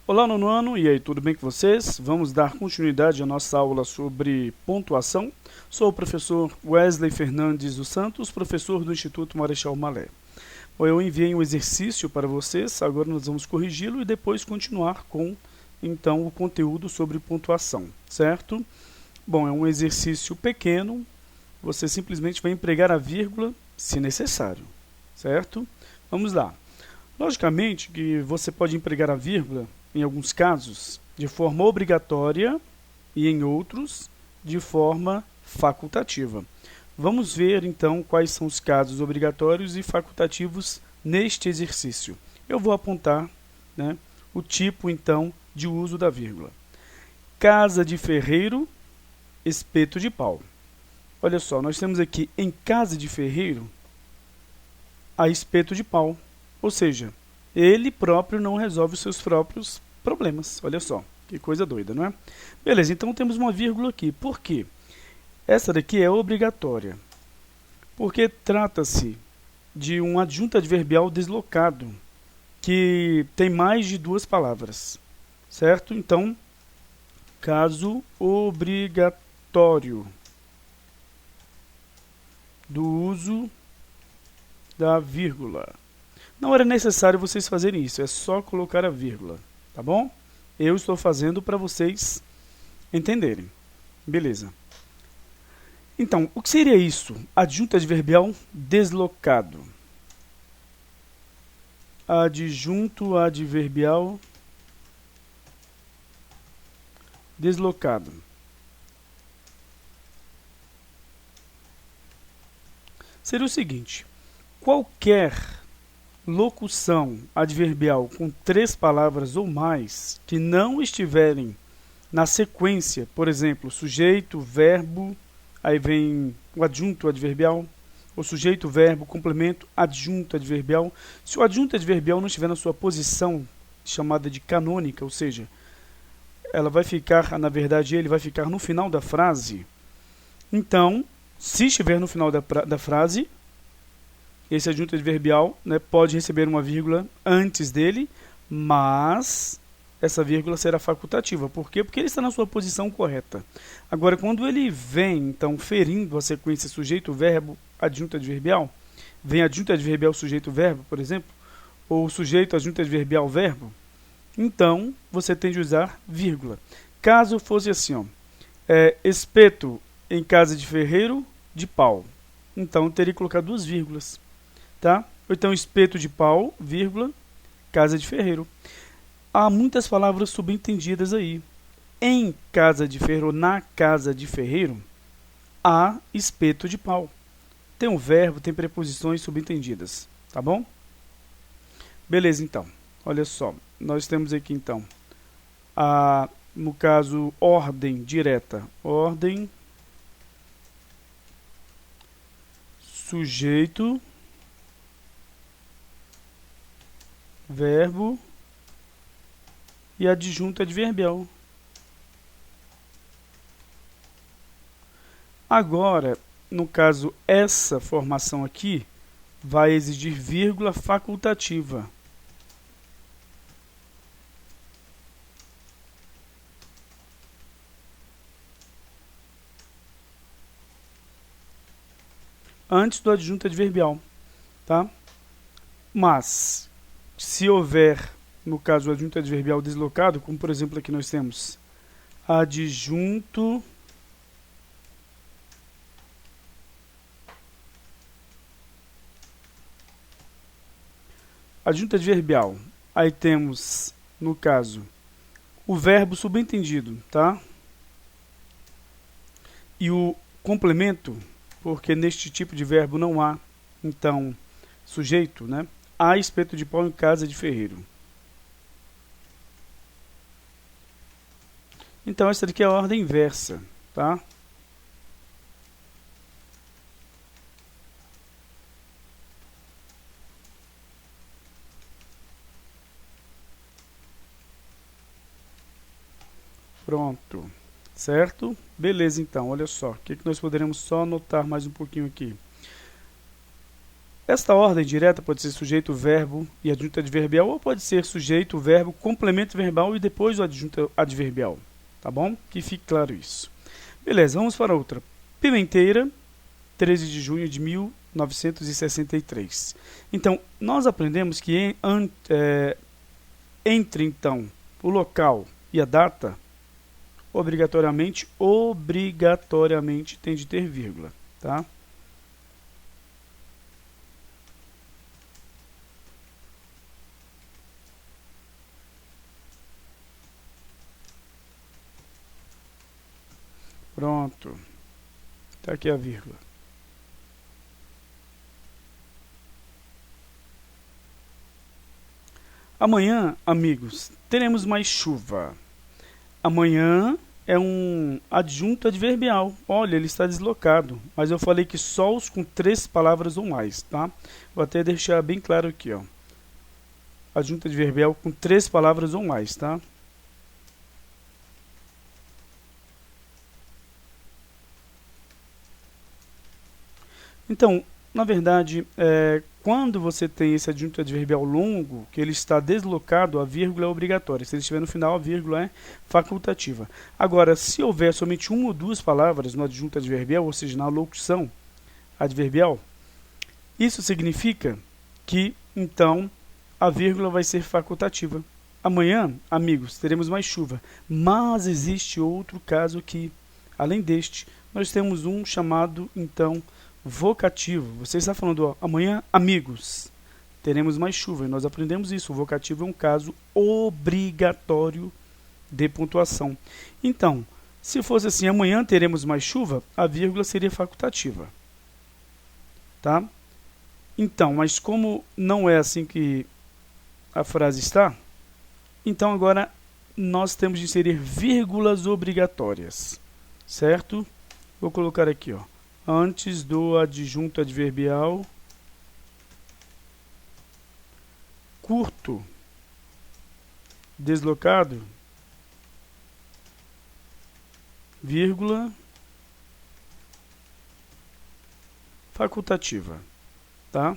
Olá, nono ano, e aí, tudo bem com vocês? Vamos dar continuidade à nossa aula sobre pontuação. Sou o professor Wesley Fernandes dos Santos, professor do Instituto Marechal Malé. Bom, eu enviei um exercício para vocês, agora nós vamos corrigi-lo e depois continuar com, então, o conteúdo sobre pontuação, certo? Bom, é um exercício pequeno, você simplesmente vai empregar a vírgula se necessário, certo? Vamos lá. Logicamente que você pode empregar a vírgula, em alguns casos, de forma obrigatória e em outros, de forma facultativa. Vamos ver, então, quais são os casos obrigatórios e facultativos neste exercício. Eu vou apontar, né, o tipo, então, de uso da vírgula. Casa de ferreiro, espeto de pau. Olha só, nós temos aqui em casa de ferreiro a espeto de pau. Ou seja, ele próprio não resolve os seus próprios problemas. Olha só, que coisa doida, não é? Beleza, então temos uma vírgula aqui. Por quê? Essa daqui é obrigatória. Porque trata-se de um adjunto adverbial deslocado, que tem mais de duas palavras. Certo? Então, caso obrigatório do uso da vírgula. Não era necessário vocês fazerem isso, é só colocar a vírgula, tá bom? Eu estou fazendo para vocês entenderem. Beleza. Então, o que seria isso? Adjunto adverbial deslocado. Adjunto adverbial deslocado. Seria o seguinte: qualquer locução adverbial com três palavras ou mais que não estiverem na sequência, por exemplo, sujeito, verbo, aí vem o adjunto adverbial, o sujeito, verbo, complemento, adjunto adverbial. Se o adjunto adverbial não estiver na sua posição chamada de canônica, ou seja, ela vai ficar, na verdade, ele vai ficar no final da frase. Então, se estiver no final da frase, esse adjunto adverbial, né, pode receber uma vírgula antes dele, mas essa vírgula será facultativa. Por quê? Porque ele está na sua posição correta. Agora, quando ele vem, então, ferindo a sequência sujeito, verbo, adjunto adverbial, vem adjunto adverbial, sujeito, verbo, por exemplo, ou sujeito, adjunto adverbial, verbo, então você tem de usar vírgula. Caso fosse assim, ó, espeto em casa de ferreiro de pau, então teria que colocar duas vírgulas. Tá? Ou então espeto de pau, vírgula, casa de ferreiro. Há muitas palavras subentendidas aí. Em casa de ferreiro, na casa de ferreiro, há espeto de pau. Tem um verbo, tem preposições subentendidas. Tá bom? Beleza, então. Olha só. Nós temos aqui, então, no caso, ordem direta. Ordem, sujeito, verbo e adjunto adverbial. Agora, no caso, essa formação aqui vai exigir vírgula facultativa. Antes do adjunto adverbial, tá? Mas se houver, no caso, o adjunto adverbial deslocado, como por exemplo aqui nós temos adjunto adverbial, aí temos, no caso, o verbo subentendido, tá? E o complemento, porque neste tipo de verbo não há, então, sujeito, né? Há espeto de pau em casa de ferreiro. Então, essa daqui é a ordem inversa, tá? Pronto. Certo? Beleza, então. Olha só. O que nós poderemos só anotar mais um pouquinho aqui? Esta ordem direta pode ser sujeito, verbo e adjunto adverbial, ou pode ser sujeito, verbo, complemento verbal e depois o adjunto adverbial. Tá bom? Que fique claro isso. Beleza, vamos para outra. Pimenteira, 13 de junho de 1963. Então, nós aprendemos que entre então o local e a data, obrigatoriamente tem de ter vírgula, tá? Pronto. Tá aqui a vírgula. Amanhã, amigos, teremos mais chuva. Amanhã é um adjunto adverbial. Olha, ele está deslocado, mas eu falei que só os com 3 palavras ou mais, tá? Vou até deixar bem claro aqui, ó. Adjunto adverbial com 3 palavras ou mais, tá? Então, na verdade, quando você tem esse adjunto adverbial longo, que ele está deslocado, a vírgula é obrigatória. Se ele estiver no final, a vírgula é facultativa. Agora, se houver somente uma ou duas palavras no adjunto adverbial, ou seja, na locução adverbial, isso significa que, então, a vírgula vai ser facultativa. Amanhã, amigos, teremos mais chuva, mas existe outro caso aqui. Além deste, nós temos um chamado, então, vocativo. Você está falando, ó, amanhã, amigos, teremos mais chuva. E nós aprendemos isso. O vocativo é um caso obrigatório de pontuação. Então, se fosse assim, amanhã teremos mais chuva, a vírgula seria facultativa. Tá? Então, mas como não é assim que a frase está, então agora nós temos de inserir vírgulas obrigatórias. Certo? Vou colocar aqui, ó. Antes do adjunto adverbial curto, deslocado, vírgula, facultativa, tá?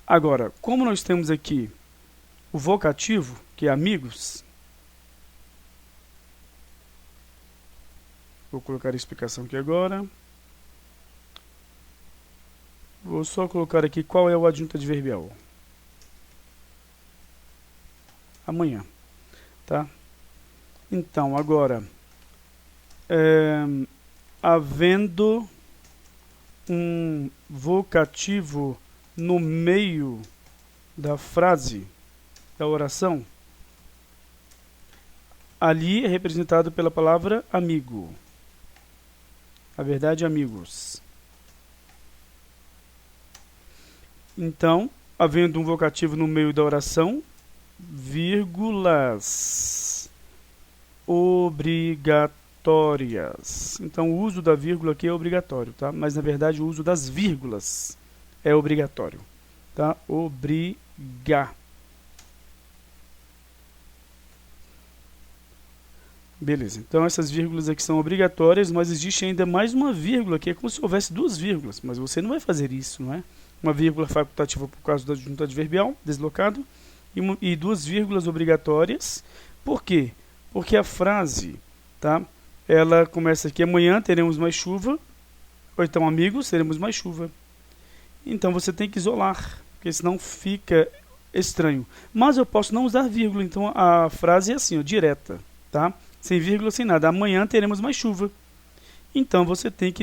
Agora, como nós temos aqui o vocativo, que é amigos, vou colocar a explicação aqui agora. Vou só colocar aqui qual é o adjunto adverbial. Amanhã, tá? Então, agora, havendo um vocativo no meio da frase, da oração, ali é representado pela palavra amigo. Na verdade, amigos. Então, havendo um vocativo no meio da oração, vírgulas obrigatórias. Então, o uso da vírgula aqui é obrigatório, tá? Mas, na verdade, o uso das vírgulas é obrigatório, tá? Obrigar. Beleza, então essas vírgulas aqui são obrigatórias, mas existe ainda mais uma vírgula, que é como se houvesse duas vírgulas, mas você não vai fazer isso, não é? Uma vírgula facultativa por causa do adjunto adverbial, deslocado, e duas vírgulas obrigatórias. Por quê? Porque a frase, tá? Ela começa aqui, amanhã teremos mais chuva, ou então, amigos, teremos mais chuva. Então você tem que isolar, porque senão fica estranho. Mas eu posso não usar vírgula, então a frase é assim, ó, direta, tá? Sem vírgula, sem nada. Amanhã teremos mais chuva. Então você tem que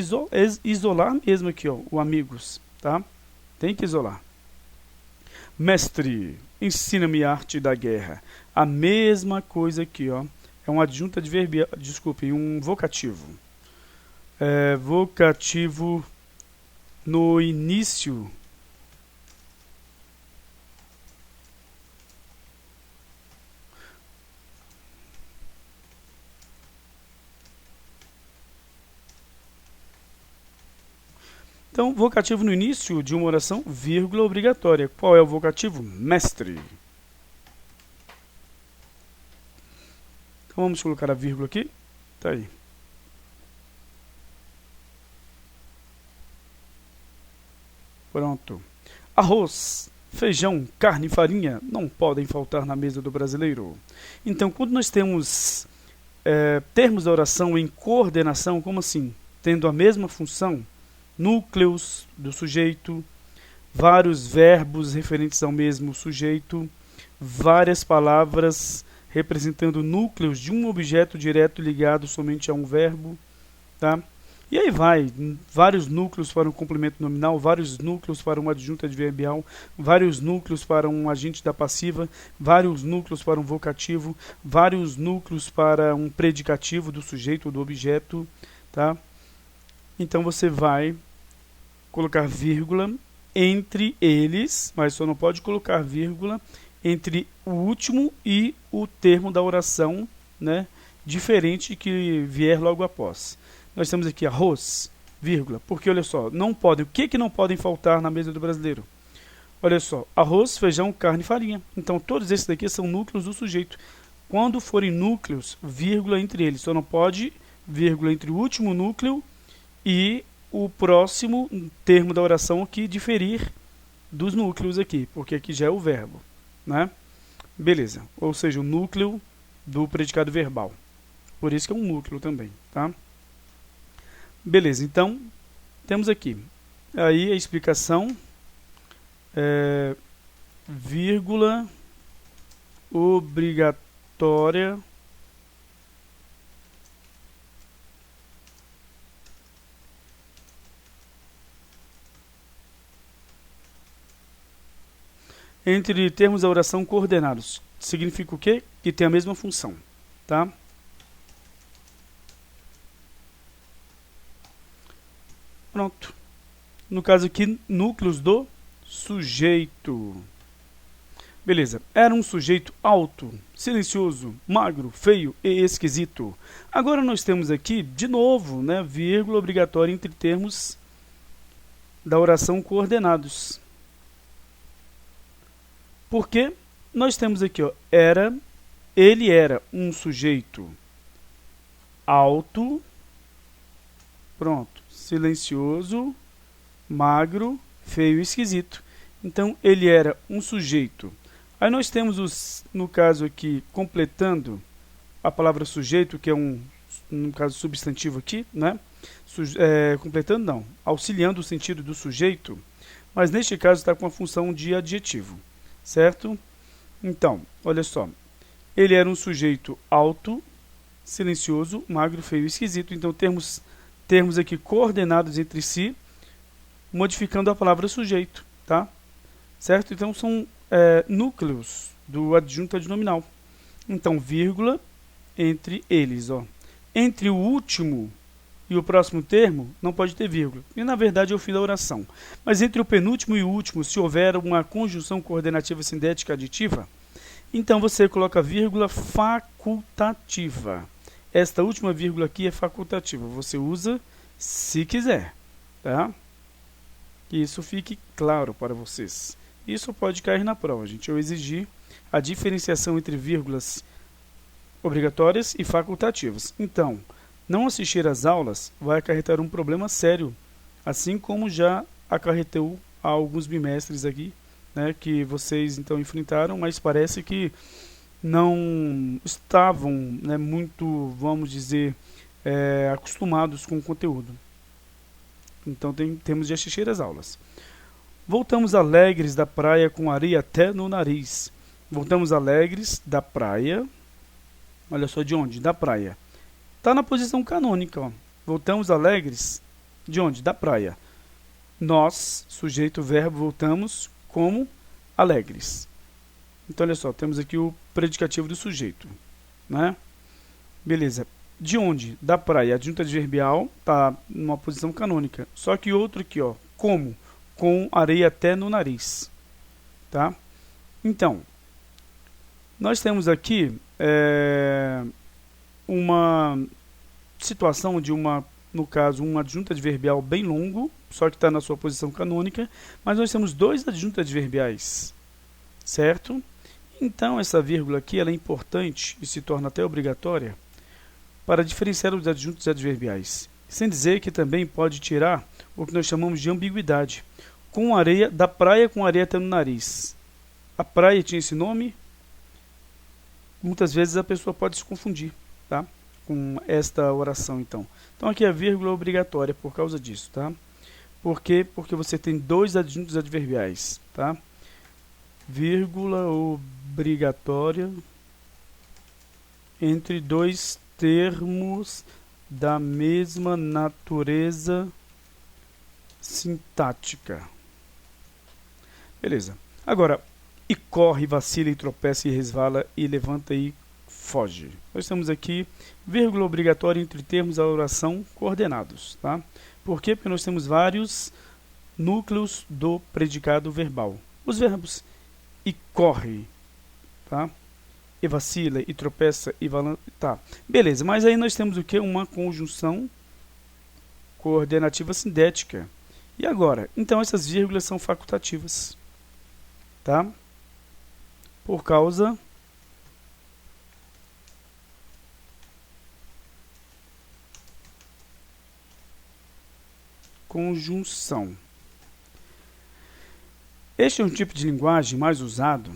isolar mesmo aqui, ó, o amigos, tá? Tem que isolar. Mestre, ensina-me a arte da guerra. A mesma coisa aqui, ó. É um adjunto adverbial, desculpe, um vocativo. Vocativo no início. Então, vocativo no início de uma oração, vírgula obrigatória. Qual é o vocativo? Mestre. Então, vamos colocar a vírgula aqui. Tá aí. Pronto. Arroz, feijão, carne e farinha não podem faltar na mesa do brasileiro. Então, quando nós temos termos da oração em coordenação, como assim? Tendo a mesma função, núcleos do sujeito, vários verbos referentes ao mesmo sujeito, várias palavras representando núcleos de um objeto direto ligado somente a um verbo, tá? E aí vai, vários núcleos para um complemento nominal, vários núcleos para um adjunto adverbial, vários núcleos para um agente da passiva, vários núcleos para um vocativo, vários núcleos para um predicativo do sujeito ou do objeto, tá? Então você vai colocar vírgula entre eles, mas só não pode colocar vírgula entre o último e o termo da oração, né, diferente que vier logo após. Nós temos aqui arroz, vírgula, porque olha só, não podem, o que não podem faltar na mesa do brasileiro? Olha só, arroz, feijão, carne e farinha. Então todos esses daqui são núcleos do sujeito. Quando forem núcleos, vírgula entre eles, só não pode vírgula entre o último núcleo e o próximo termo da oração que diferir dos núcleos aqui, porque aqui já é o verbo, né? Beleza, ou seja, o núcleo do predicado verbal. Por isso que é um núcleo também, tá? Beleza, então, temos aqui aí a explicação, vírgula obrigatória entre termos da oração coordenados. Significa o quê? Que tem a mesma função, tá? Pronto. No caso aqui, núcleos do sujeito. Beleza. Era um sujeito alto, silencioso, magro, feio e esquisito. Agora nós temos aqui, de novo, né, vírgula obrigatória entre termos da oração coordenados. Porque nós temos aqui, ó, ele era um sujeito alto, pronto, silencioso, magro, feio e esquisito. Então, ele era um sujeito. Aí nós temos, no caso aqui, completando a palavra sujeito, que é no caso, substantivo aqui, né? Completando não, auxiliando o sentido do sujeito, mas neste caso está com a função de adjetivo, certo? Então, olha só, ele era um sujeito alto, silencioso, magro, feio e esquisito. Então, termos aqui coordenados entre si, modificando a palavra sujeito, tá? Certo? Então, são núcleos do adjunto adnominal. Então, vírgula entre eles, ó. Entre o último e o próximo termo, não pode ter vírgula. E, na verdade, é o fim da oração. Mas entre o penúltimo e o último, se houver uma conjunção coordenativa sindética aditiva, então você coloca vírgula facultativa. Esta última vírgula aqui é facultativa. Você usa se quiser, tá? Que isso fique claro para vocês. Isso pode cair na prova, gente. Eu exigir a diferenciação entre vírgulas obrigatórias e facultativas. Então, não assistir às aulas vai acarretar um problema sério, assim como já acarretou há alguns bimestres aqui, né, que vocês então enfrentaram, mas parece que não estavam, né, muito, vamos dizer, acostumados com o conteúdo. Então temos de assistir às aulas. Voltamos alegres da praia com areia até no nariz. Voltamos alegres da praia. Olha só de onde? Da praia. Está na posição canônica, ó. Voltamos alegres de onde? Da praia. Nós, sujeito, verbo, voltamos como alegres. Então, olha só, temos aqui o predicativo do sujeito, né? Beleza. De onde? Da praia. Adjunto adverbial está numa posição canônica. Só que outro aqui, ó, como? Com areia até no nariz, tá? Então, nós temos aqui uma situação de no caso, um adjunto adverbial bem longo, só que está na sua posição canônica, mas nós temos dois adjuntos adverbiais, certo? Então, essa vírgula aqui ela é importante e se torna até obrigatória para diferenciar os adjuntos adverbiais, sem dizer que também pode tirar o que nós chamamos de ambiguidade. com areia, da praia com areia até no nariz. A praia tinha esse nome? Muitas vezes a pessoa pode se confundir, tá? Com esta oração, então. Então aqui a vírgula é obrigatória por causa disso, tá? Por quê? Porque você tem dois adjuntos adverbiais, tá? Vírgula obrigatória entre dois termos da mesma natureza sintática. Beleza. Agora, e corre, vacila, e tropeça, e resvala, e levanta, e foge. Nós temos aqui vírgula obrigatória entre termos da oração coordenados, tá? Por quê? Porque nós temos vários núcleos do predicado verbal. Os verbos e corre, tá? E vacila, e tropeça, e balança, tá. Beleza, mas aí nós temos o que? Uma conjunção coordenativa sindética. E agora? Então essas vírgulas são facultativas, tá? Por causa conjunção. Este é um tipo de linguagem mais usado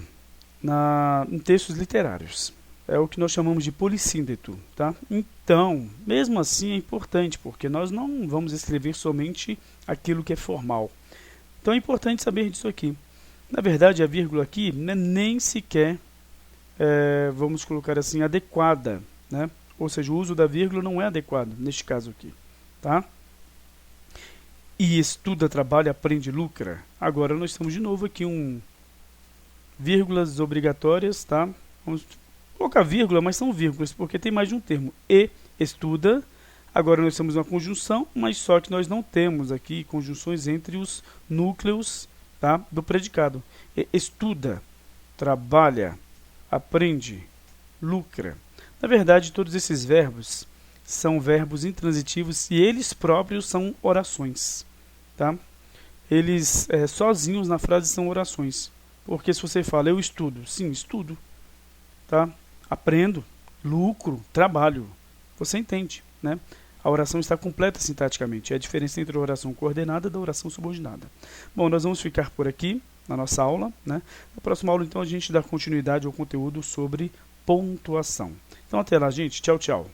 em textos literários. É o que nós chamamos de polissíndeto, tá? Então, mesmo assim é importante, porque nós não vamos escrever somente aquilo que é formal. Então é importante saber disso aqui. Na verdade, a vírgula aqui não é nem sequer, vamos colocar assim, adequada, né? Ou seja, o uso da vírgula não é adequado, neste caso aqui, tá? E estuda, trabalha, aprende, lucra. Agora nós temos de novo aqui vírgulas obrigatórias, tá? Vamos colocar vírgula, mas são vírgulas, porque tem mais de um termo. E estuda. Agora nós temos uma conjunção, mas só que nós não temos aqui conjunções entre os núcleos, tá, do predicado. E estuda, trabalha, aprende, lucra. Na verdade, todos esses verbos são verbos intransitivos e eles próprios são orações, tá? Eles sozinhos na frase são orações. Porque se você fala, eu estudo, sim, estudo, tá? Aprendo, lucro, trabalho. Você entende, né? A oração está completa sintaticamente. É a diferença entre a oração coordenada e da oração subordinada. Bom, nós vamos ficar por aqui na nossa aula, né? Na próxima aula, então, a gente dá continuidade ao conteúdo sobre pontuação. Então, até lá, gente. Tchau, tchau.